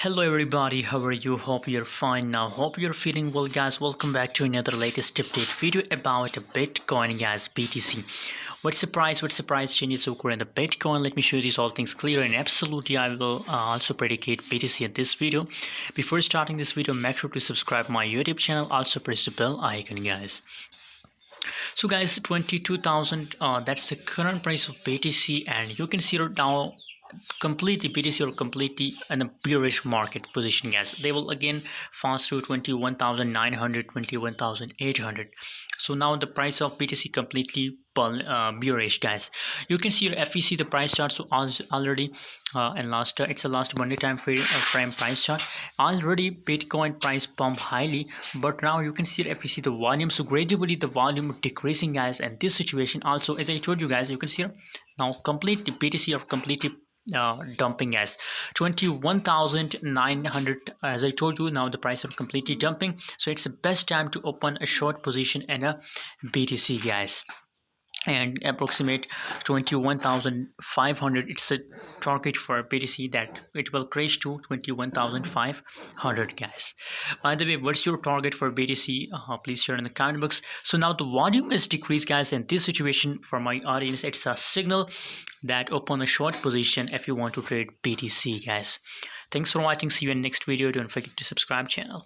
Hello everybody, how are you? Hope you're fine now. Hope you're feeling well, guys. Welcome back to another latest update video about Bitcoin, guys. BTC. What's the price? What's the price changes occur in the Bitcoin? Let me show you these all things clear and absolutely I will also predicate BTC in this video. Before starting this video, make sure to subscribe my YouTube channel. Also press the bell icon, guys. So guys, 22,000 that's the current price of BTC, and you can see it now completely BTC or completely in a bearish market position, guys. They will again fast through 21,900, 21,800. So now the price of BTC completely bearish, guys. You can see your FEC, the price chart. So already and last it's a last Monday time frame price chart. Already Bitcoin price pump highly, but now you can see your FEC, the volume. So gradually the volume decreasing, guys, and this situation also, as I told you guys, you can see here now completely BTC or completely dumping, guys. 21,900, as I told you, now the price are completely dumping. So it's the best time to open a short position in a BTC, guys, and approximate 21,500. It's a target for BTC that it will crash to 21,500, guys. By the way, what's your target for BTC? Please share in the comment box. So now the volume is decreased, guys, and this situation for my audience, it's a signal that open a short position if you want to trade BTC, guys. Thanks for watching. See you in next video. Don't forget to subscribe channel.